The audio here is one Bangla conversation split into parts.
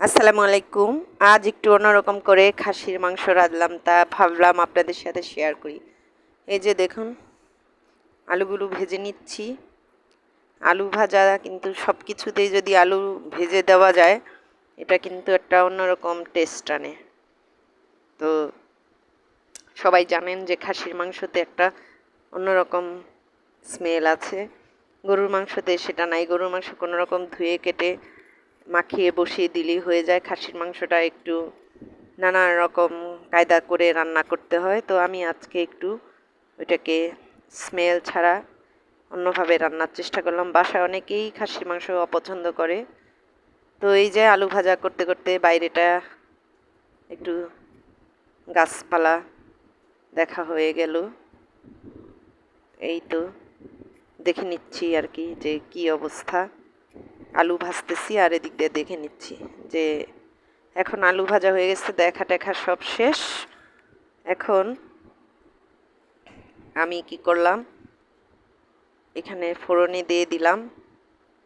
আসসালামু আলাইকুম। আজ একটু অন্যরকম করে খাসির মাংস রাঁধলাম, তা ভাবলাম আপনাদের সাথে শেয়ার করি। এই যে দেখুন, আলুগুলো ভেজে নিচ্ছি। আলু ভাজা কিন্তু সব কিছুতেই যদি আলু ভেজে দেওয়া যায়, এটা কিন্তু একটা অন্যরকম টেস্ট আনে। তো সবাই জানেন যে খাসির মাংসতে একটা অন্যরকম স্মেল আছে। গরুর মাংসতে সেটা নাই। গরুর মাংস কোনো রকম ধুয়ে কেটে মাখিয়ে বসিয়ে দিলেই হয়ে যায়। খাসির মাংসটা একটু নানা রকম কায়দা করে রান্না করতে হয়। তো আমি আজকে একটু ওইটাকে স্মেল ছাড়া অন্যভাবে রান্নার চেষ্টা করলাম। বাসায় অনেকেই খাসির মাংস অপছন্দ করে। তো এই যে আলু ভাজা করতে করতে বাইরেটা একটু গাছপালা দেখা হয়ে গেল। এই তো দেখে নিচ্ছি আর কি যে কি অবস্থা। আলু ভাজতেছি আর এদিক দিয়ে দেখে নিচ্ছি যে এখন আলু ভাজা হয়ে গেছে, দেখা টেখা সব শেষ। এখন আমি কি করলাম, এখানে ফোড়নে দিয়ে দিলাম।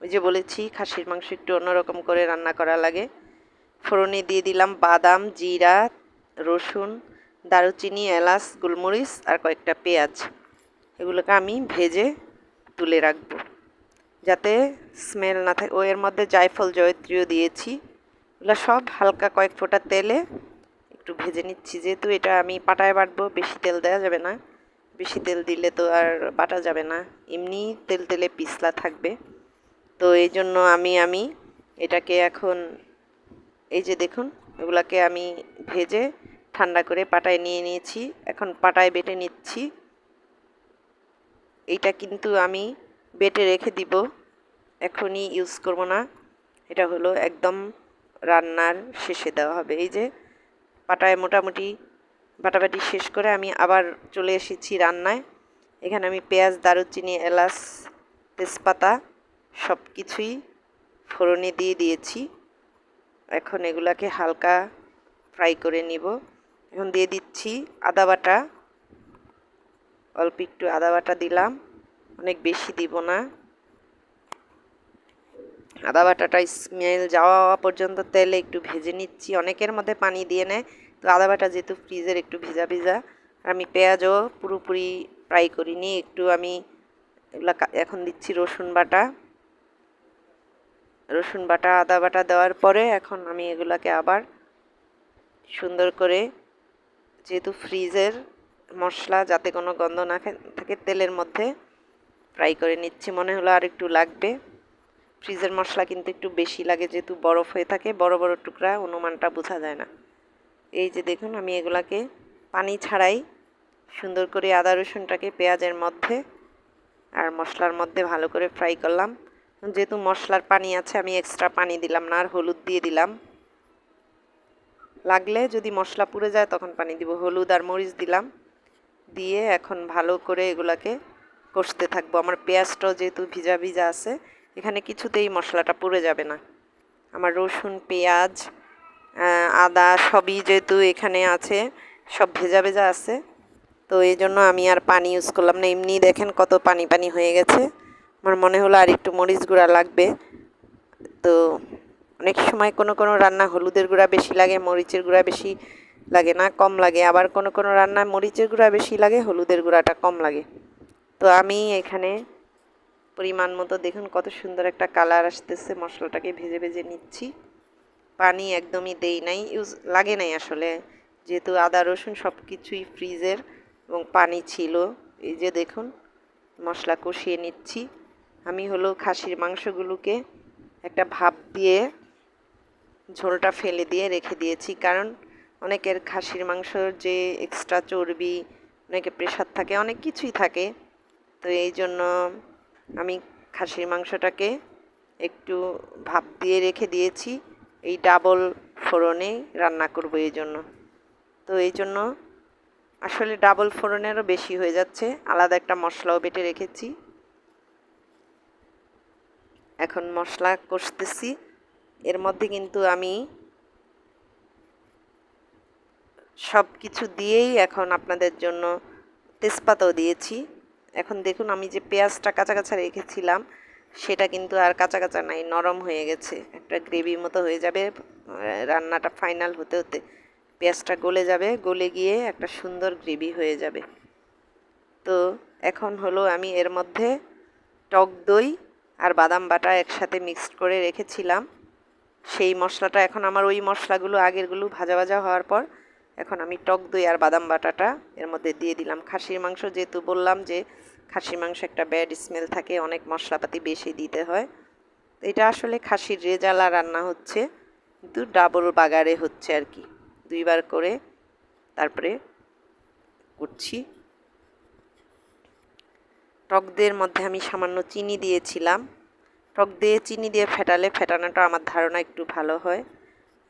ওই যে বলেছি খাসির মাংস একটু অন্যরকম করে রান্না করা লাগে। ফোড়নে দিয়ে দিলাম বাদাম, জিরা, রসুন, দারুচিনি, এলাচ, গোলমরিচ আর কয়েকটা পেঁয়াজ। এগুলোকে আমি ভেজে তুলে রাখবো যাতে স্মেল না থাকে। ও এর মধ্যে জায়ফল জয়ত্রীও দিয়েছি। এগুলো সব হালকা কয়েক ফোঁটা তেলে একটু ভেজে নিচ্ছি। যেহেতু এটা আমি পাটায় বাটবো, বেশি তেল দেওয়া যাবে না। বেশি তেল দিলে তো আর বাটা যাবে না, এমনি তেল তেলে পিছলা থাকবে। তো এই জন্য আমি এটাকে এখন এই যে দেখুন, এগুলাকে আমি ভেজে ঠান্ডা করে পাটায় নিয়ে নিয়েছি। এখন পাটায় বেটে নিচ্ছি। এইটা কিন্তু আমি বেটে রেখে দিব, এখনই ইউজ করব না। এটা হলো একদম রান্নার শেষে দেওয়া হবে। এই যে পাটায় মোটামুটি বাটাবাটি শেষ করে আমি আবার চলে এসেছি রান্নায়। এখানে আমি পেঁয়াজ, দারুচিনি, এলাচ, তেজপাতা সব কিছুই ফোড়নে দিয়ে দিয়েছি। এখন এগুলাকে হালকা ফ্রাই করে নিব। এখন দিয়ে দিচ্ছি আদা বাটা। অল্প একটু আদা বাটা দিলাম, অনেক বেশি দিব না। আদা বাটাটা স্মেল যাওয়া পর্যন্ত তেলে একটু ভেজে নিচ্ছি। অনেকের মধ্যে পানি দিয়ে নেয়, তো আদা বাটা যেহেতু ফ্রিজের একটু ভিজা ভিজা। আমি পেঁয়াজও পুরোপুরি ফ্রাই করিনি, একটু আমি এগুলা এখন দিচ্ছি রসুন বাটা। রসুন বাটা, আদা বাটা দেওয়ার পরে এখন আমি এগুলাকে আবার সুন্দর করে, যেহেতু ফ্রিজের মশলা, যাতে কোনো গন্ধ না থাকে, তেলের মধ্যে ফ্রাই করে নিচ্ছি। মনে হলো আর একটু লাগবে। ফ্রিজের মশলা কিন্তু একটু বেশি লাগে, যেহেতু বরফ হয়ে থাকে, বড় বড় টুকরা, অনুমানটা বোঝা যায় না। এই যে দেখুন, আমি এগুলাকে পানি ছাড়াই সুন্দর করে আদা রসুনটাকে পেঁয়াজের মধ্যে আর মশলার মধ্যে ভালো করে ফ্রাই করলাম। যেহেতু মশলার পানি আছে, আমি এক্সট্রা পানি দিলাম না, আর হলুদ দিয়ে দিলাম। লাগলে যদি মশলা পুড়ে যায় তখন পানি দিব। হলুদ আর মরিচ দিলাম, দিয়ে এখন ভালো করে এগুলাকে কষতে থাকবো। আমার পেঁয়াজটাও যেহেতু ভিজা ভিজা আছে, এখানে কিছুতেই মশলাটা পুড়ে যাবে না। আমার রসুন, পেঁয়াজ, আদা সবই যেহেতু এখানে আছে, সব ভেজা ভেজা আছে। তো এই জন্য আমি আর পানি ইউজ করলাম না। এমনি দেখেন কত পানি পানি হয়ে গেছে। আমার মনে হলো আর একটু মরিচ গুঁড়া লাগবে। তো অনেক সময় কোনো কোনো রান্না হলুদের গুঁড়া বেশি লাগে, মরিচের গুঁড়া বেশি লাগে না, কম লাগে। আবার কোনো কোনো রান্না মরিচের গুঁড়া বেশি লাগে, হলুদের গুঁড়াটা কম লাগে। তো আমি এখানে পরিমাণ মতো, দেখুন কত সুন্দর একটা কালার আসতেছে। মশলাটাকে ভেজে ভেজে নিচ্ছি। পানি একদমই দেই নাই, লাগে নাই আসলে, যেহেতু আদা রসুন সব কিছুই ফ্রিজের এবং পানি ছিল। এই যে দেখুন, মশলা কষিয়ে নিচ্ছি। আমি হলো খাসির মাংসগুলোকে একটা ভাপ দিয়ে ঝোলটা ফেলে দিয়ে রেখে দিয়েছি, কারণ অনেকের খাসির মাংসর যে এক্সট্রা চর্বি, অনেকে প্রেশার থাকে, অনেক কিছুই থাকে। তো এই জন্য আমি খাসির মাংসটাকে একটু ভাপ দিয়ে রেখে দিয়েছি। এই ডাবল ফোড়নে রান্না করব এই জন্য। তো এই জন্য আসলে ডাবল ফোড়নেরও বেশি হয়ে যাচ্ছে। আলাদা একটা মশলাও বেটে রেখেছি। এখন মশলা কষতেছি। এর মধ্যে কিন্তু আমি সব কিছু দিয়েই এখন আপনাদের জন্য তেজপাতাও দিয়েছি। এখন দেখুন, আমি যে পেঁয়াজটা কাঁচা কাঁচা রেখেছিলাম, সেটা কিন্তু আর কাঁচা কাঁচা নাই, নরম হয়ে গেছে, একটা গ্রেভি মতো হয়ে যাবে। রান্নাটা ফাইনাল হতে হতে পেঁয়াজটা গলে যাবে, গলে গিয়ে একটা সুন্দর গ্রেভি হয়ে যাবে। তো এখন হলো আমি এর মধ্যে টক দই আর বাদাম বাটা একসাথে মিক্সড করে রেখেছিলাম, সেই মশলাটা এখন আমার ওই মশলাগুলো আগেরগুলো ভাজা ভাজা হওয়ার পর এখন আমি টক দই আর বাদাম বাটাটা এর মধ্যে দিয়ে দিলাম। খাসির মাংস যেহেতু বললাম যে খাসির মাংস একটা ব্যাড স্মেল থাকে, অনেক মশলাপাতি বেশি দিতে হয়। এটা আসলে খাসির রেজালা রান্না হচ্ছে, কিন্তু ডাবল বাগারে হচ্ছে আর কি, দুইবার করে তারপরে করছি। টক দইয়ের মধ্যে আমি সামান্য চিনি দিয়েছিলাম। টক দিয়ে চিনি দিয়ে ফেটালে ফেটানোটা আমার ধারণা একটু ভালো হয়।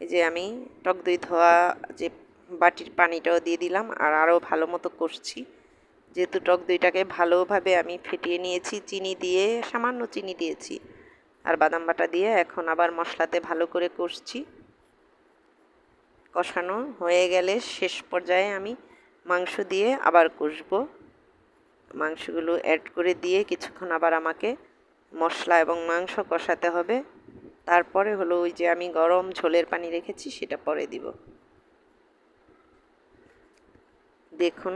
এই যে আমি টক দই ধোয়া যে বাটির পানিটাও দিয়ে দিলাম আর আরও ভালো মতো কষছি। যেহেতু টক দইটাকে ভালোভাবে আমি ফেটিয়ে নিয়েছি, চিনি দিয়ে সামান্য চিনি দিয়েছি আর বাদাম বাটা দিয়ে এখন আবার মশলাতে ভালো করে কষছি। কষানো হয়ে গেলে শেষ পর্যায়ে আমি মাংস দিয়ে আবার কষবো। মাংসগুলো অ্যাড করে দিয়ে কিছুক্ষণ আবার আমাকে মশলা এবং মাংস কষাতে হবে। তারপরে হলো ওই যে আমি গরম ঝোলের পানি রেখেছি সেটা পরে দিব। দেখুন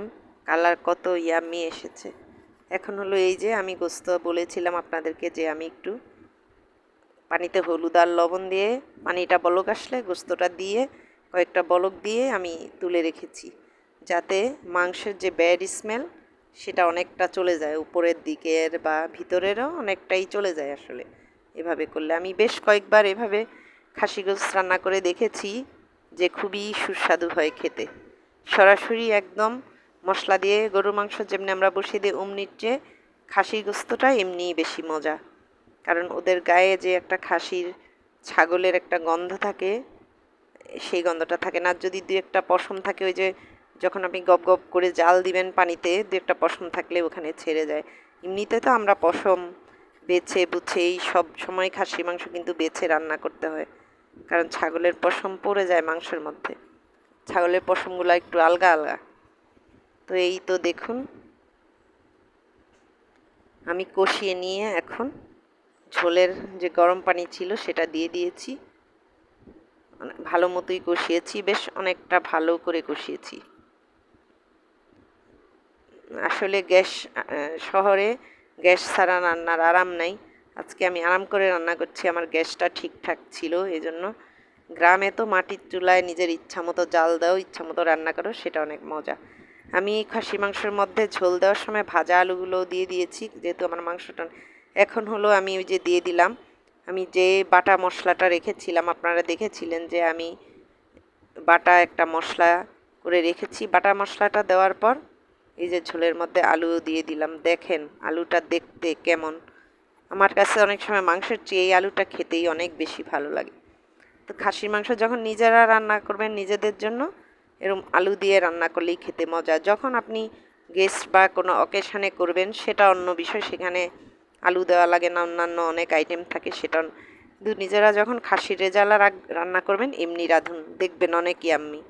কালার কত ইয়াম্মি এসেছে। এখন হলো এই যে আমি গোস্ত বলেছিলাম আপনাদেরকে যে আমি একটু পানিতে হলুদ আর লবণ দিয়ে পানিটা বলক আসলে গোস্তটা দিয়ে কয়েকটা বলক দিয়ে আমি তুলে রেখেছি, যাতে মাংসের যে ব্যাড স্মেল সেটা অনেকটা চলে যায়, উপরের দিকের বা ভিতরেরও অনেকটাই চলে যায়। আসলে এভাবে করলে আমি বেশ কয়েকবার এভাবে খাসি গোস্ত রান্না করে দেখেছি যে খুবই সুস্বাদু হয় খেতে। সরাসরি একদম মশলা দিয়ে গরুর মাংস যেমনি আমরা বসিয়ে দিই অমনির চেয়ে খাসির গোস্তটা এমনিই বেশি মজা, কারণ ওদের গায়ে যে একটা খাসির ছাগলের একটা গন্ধ থাকে, সেই গন্ধটা থাকে না। যদি দু একটা পশম থাকে, ওই যে যখন আপনি গপ গপ করে জাল দিবেন পানিতে, দু একটা পশম থাকলে ওখানে ছেড়ে যায়। এমনিতে তো আমরা পশম বেছে বুছে এই সব সময় খাসি মাংস কিন্তু বেছে রান্না করতে হয়, কারণ ছাগলের পশম পড়ে যায় মাংসের মধ্যে, ছাগলের পশমগুলো একটু আলগা আলগা। তো এই তো দেখুন আমি কষিয়ে নিয়ে এখন ঝোলের যে গরম পানি ছিল সেটা দিয়ে দিয়েছি। ভালো মতোই কষিয়েছি, বেশ অনেকটা ভালো করে কষিয়েছি। আসলে শহরে গ্যাস ছাড়া রান্নার আরাম নাই। আজকে আমি আরাম করে রান্না করছি, আমার গ্যাসটা ঠিকঠাক ছিল, এজন্য। গ্রামে তো মাটির চুলায় নিজের ইচ্ছা মতো জাল দাও, ইচ্ছা মতো রান্না করো, সেটা অনেক মজা। আমি খাসি মাংসের মধ্যে ঝোল দেওয়ার সময় ভাজা আলুগুলোও দিয়ে দিয়েছি, যেহেতু আমার মাংসটা। এখন হলো আমি ওই যে দিয়ে দিলাম আমি যে বাটা মশলাটা রেখেছিলাম, আপনারা দেখেছিলেন যে আমি বাটা একটা মশলা করে রেখেছি। বাটা মশলাটা দেওয়ার পর এই যে ঝোলের মধ্যে আলুও দিয়ে দিলাম। দেখেন আলুটা দেখতে কেমন, আমার কাছে অনেক সময় মাংসের চেয়ে এই আলুটা খেতেই অনেক বেশি ভালো লাগে। তো খাসির মাংস যখন নিজেরা রান্না করবেন নিজেদের জন্য, এরকম আলু দিয়ে রান্না করলেই খেতে মজা। যখন আপনি গেস্ট বা কোনো অকেশানে করবেন সেটা অন্য বিষয়, সেখানে আলু দেওয়া লাগে না, অন্যান্য অনেক আইটেম থাকে, সেটা। কিন্তু নিজেরা যখন খাসির রেজালা রান্না করবেন এমনি রাঁধুন, দেখবেন অনেক ইয়াম্মি।